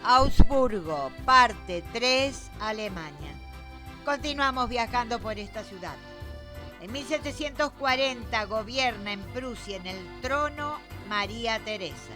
Augsburgo, parte 3, Alemania. Continuamos viajando por esta ciudad. En 1740 gobierna en Prusia en el trono María Teresa.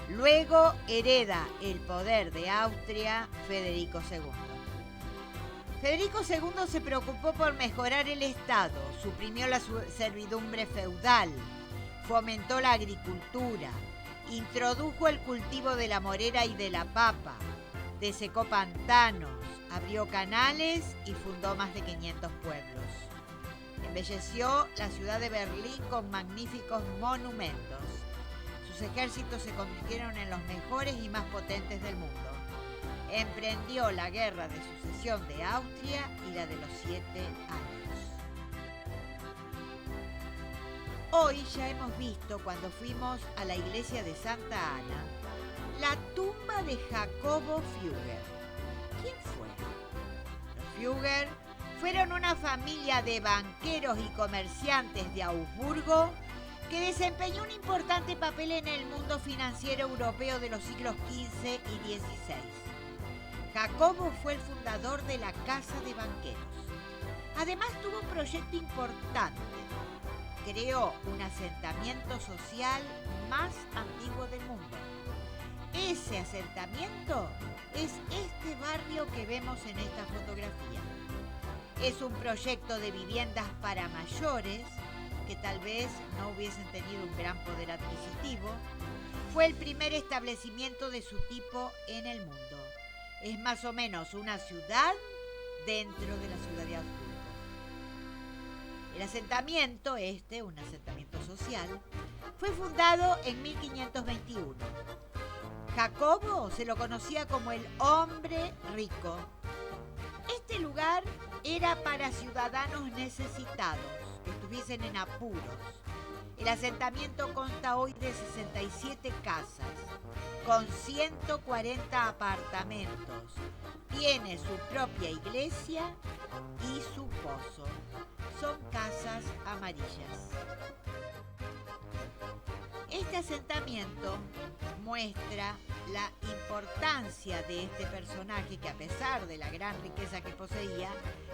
Luego hereda el poder de Austria Federico II. Federico II se preocupó por mejorar el Estado, suprimió la servidumbre feudal, fomentó la agricultura, introdujo el cultivo de la morera y de la papa, desecó pantanos, abrió canales y fundó más de 500 pueblos. Embelleció la ciudad de Berlín con magníficos monumentos. Sus ejércitos se convirtieron en los mejores y más potentes del mundo. Emprendió la guerra de sucesión de Austria y la de los 7 años. Hoy ya hemos visto, cuando fuimos a la iglesia de Santa Ana, la tumba de Jacobo Fugger. ¿Quién fue? Los Fugger fueron una familia de banqueros y comerciantes de Augsburgo que desempeñó un importante papel en el mundo financiero europeo de los siglos XV y XVI. Jacobo fue el fundador de la Casa de Banqueros. Además tuvo un proyecto importante. Creó un asentamiento social más antiguo del mundo. Ese asentamiento es este barrio que vemos en esta fotografía. Es un proyecto de viviendas para mayores que tal vez no hubiesen tenido un gran poder adquisitivo. Fue el primer establecimiento de su tipo en el mundo. Es más o menos una ciudad dentro de la ciudad de Augsburgo. El asentamiento, un asentamiento social, fue fundado en 1521. Jacobo se lo conocía como el hombre rico. Este lugar era para ciudadanos necesitados, que estuviesen en apuros. El asentamiento consta hoy de 67 casas, con 140 apartamentos. Tiene su propia iglesia y su pozo. Son casas amarillas. Este asentamiento muestra la importancia de este personaje que, a pesar de la gran riqueza que poseía,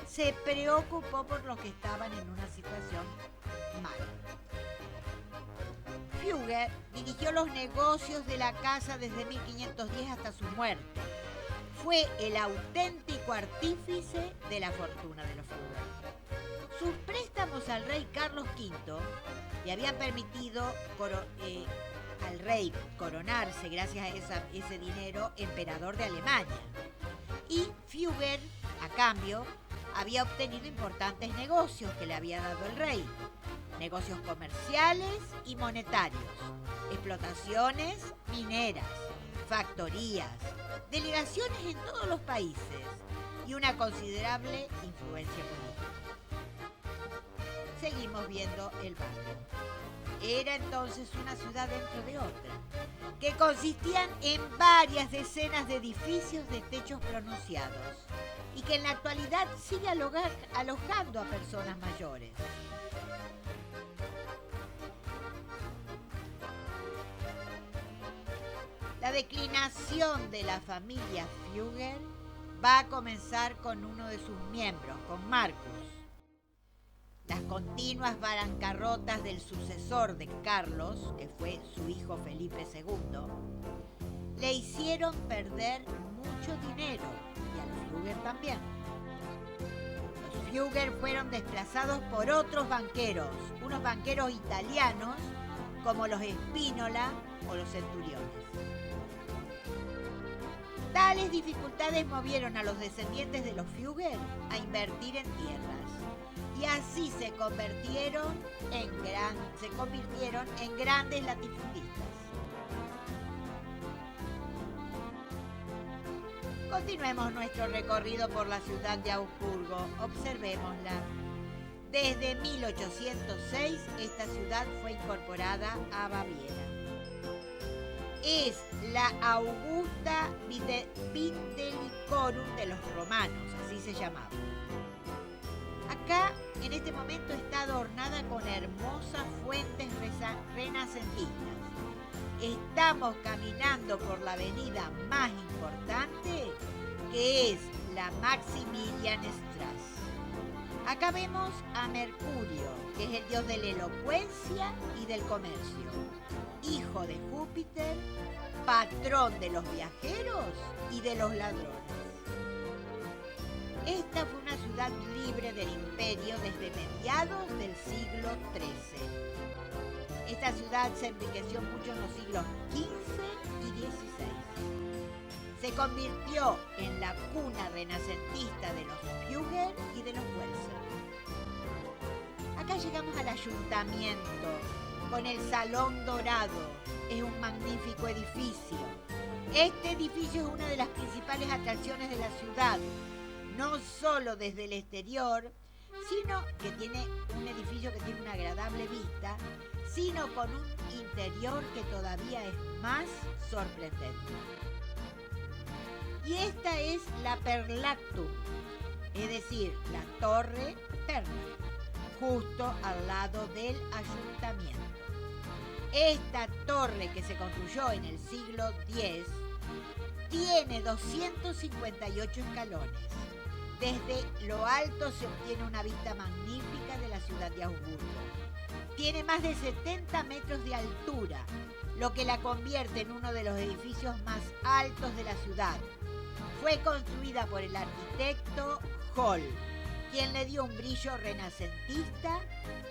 se preocupó por los que estaban en una situación mala. Fugger dirigió los negocios de la casa desde 1510 hasta su muerte. Fue el auténtico artífice de la fortuna de los Fugger. Sus préstamos al rey Carlos V le habían permitido al rey coronarse, gracias a ese dinero, emperador de Alemania. Y Fugger, a cambio, había obtenido importantes negocios que le había dado el rey. Negocios comerciales y monetarios, explotaciones mineras, factorías, delegaciones en todos los países y una considerable influencia política. Seguimos viendo el barrio. Era entonces una ciudad dentro de otra, que consistían en varias decenas de edificios de techos pronunciados y que en la actualidad sigue alojando a personas mayores. La declinación de la familia Fugger va a comenzar con uno de sus miembros, con Marcus. Las continuas bancarrotas del sucesor de Carlos, que fue su hijo Felipe II, le hicieron perder mucho dinero, y a los Fugger también. Los Fugger fueron desplazados por otros banqueros, unos banqueros italianos como los Spínola o los Centuriones. Tales dificultades movieron a los descendientes de los Fugger a invertir en tierras. Y así se convirtieron en grandes latifundistas. Continuemos nuestro recorrido por la ciudad de Augsburgo. Observémosla. Desde 1806, esta ciudad fue incorporada a Baviera. Es la Augusta Vindelicorum de los romanos, así se llamaba. Acá, en este momento, está adornada con hermosas fuentes renacentistas. Estamos caminando por la avenida más importante, que es la Maximilianstraße. Acá vemos a Mercurio, que es el dios de la elocuencia y del comercio, hijo de Júpiter, patrón de los viajeros y de los ladrones. Esta fue una ciudad libre del imperio desde mediados del siglo XIII. Esta ciudad se enriqueció mucho en los siglos XV y XVI. Se convirtió en la cuna renacentista de los Fugger y de los Welser. Acá llegamos al ayuntamiento, con el Salón Dorado. Es un magnífico edificio. Este edificio es una de las principales atracciones de la ciudad, no solo desde el exterior, sino que tiene un edificio que tiene una agradable vista, sino con un interior que todavía es más sorprendente. Y esta es la Perlactum, es decir, la Torre Perla, justo al lado del ayuntamiento. Esta torre, que se construyó en el siglo X, tiene 258 escalones. Desde lo alto se obtiene una vista magnífica de la ciudad de Augsburgo. Tiene más de 70 metros de altura, lo que la convierte en uno de los edificios más altos de la ciudad. Fue construida por el arquitecto Holl, quien le dio un brillo renacentista,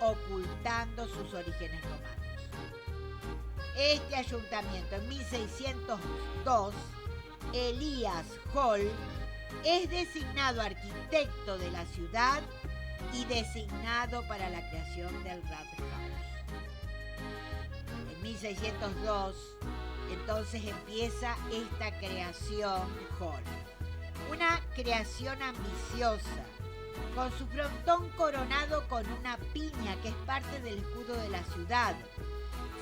ocultando sus orígenes romanos. Este ayuntamiento, en 1602, Elias Holl es designado arquitecto de la ciudad y designado para la creación del Rathaus. En 1602, entonces empieza esta creación Holl. Una creación ambiciosa, con su frontón coronado con una piña que es parte del escudo de la ciudad,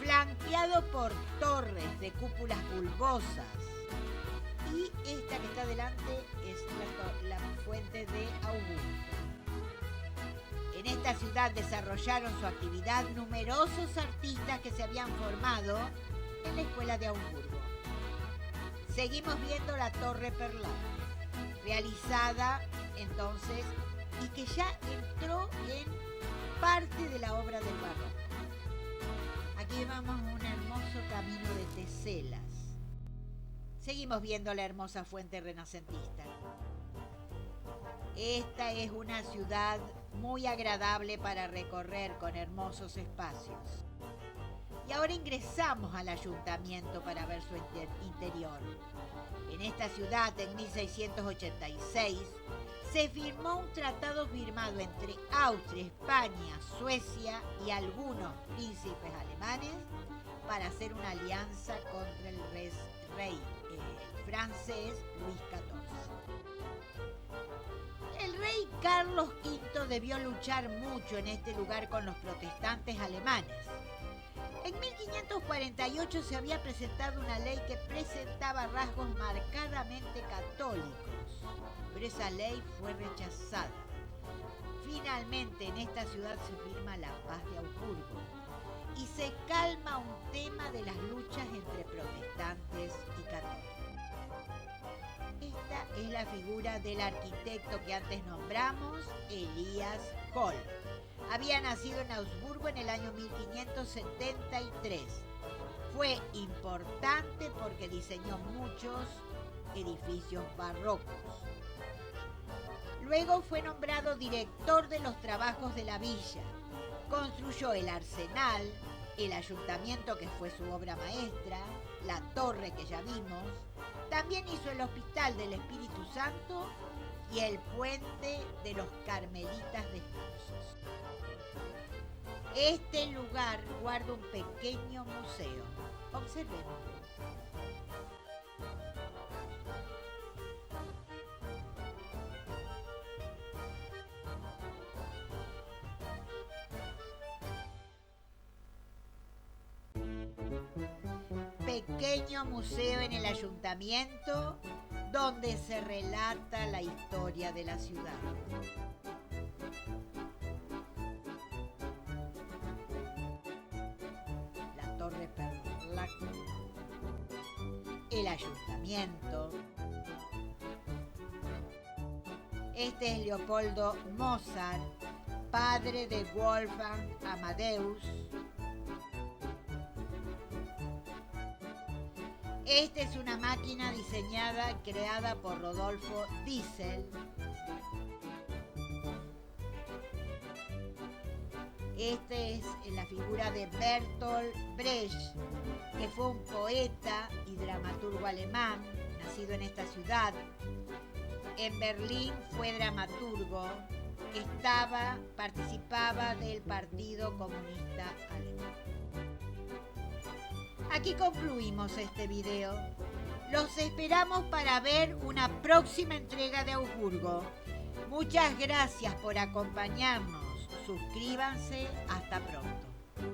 flanqueado por torres de cúpulas bulbosas. Y esta que está delante es la fuente de Augusto. En esta ciudad desarrollaron su actividad numerosos artistas que se habían formado en la escuela de Augsburgo. Seguimos viendo la Torre Perla, realizada entonces y que ya entró en parte de la obra del barroco. Aquí vemos un hermoso camino de teselas. Seguimos viendo la hermosa fuente renacentista. Esta es una ciudad muy agradable para recorrer, con hermosos espacios. Y ahora ingresamos al ayuntamiento para ver su interior. En esta ciudad, en 1686, se firmó un tratado firmado entre Austria, España, Suecia y algunos príncipes alemanes para hacer una alianza contra el rey francés Luis XIV. El rey Carlos V debió luchar mucho en este lugar con los protestantes alemanes. En 1548 se había presentado una ley que presentaba rasgos marcadamente católicos, pero esa ley fue rechazada. Finalmente en esta ciudad se firma la paz de Augsburgo y se calma un tema de las luchas entre protestantes y católicos. Esta es la figura del arquitecto que antes nombramos, Elias Holl. Había nacido en Augsburgo en el año 1573. Fue importante porque diseñó muchos edificios barrocos. Luego fue nombrado director de los trabajos de la villa. Construyó el arsenal, el ayuntamiento, que fue su obra maestra, la torre que ya vimos. También hizo el Hospital del Espíritu Santo y el puente de los Carmelitas Descalzos. Este lugar guarda un pequeño museo. Observemos. Pequeño museo en el ayuntamiento donde se relata la historia de la ciudad. La Torre Perla el ayuntamiento. Este es Leopoldo Mozart, padre de Wolfgang Amadeus. Esta es una máquina diseñada y creada por Rodolfo Diesel. Esta es la figura de Bertolt Brecht, que fue un poeta y dramaturgo alemán, nacido en esta ciudad. En Berlín fue dramaturgo, participaba del Partido Comunista Alemán. Aquí concluimos este video. Los esperamos para ver una próxima entrega de Augsburgo. Muchas gracias por acompañarnos. Suscríbanse. Hasta pronto.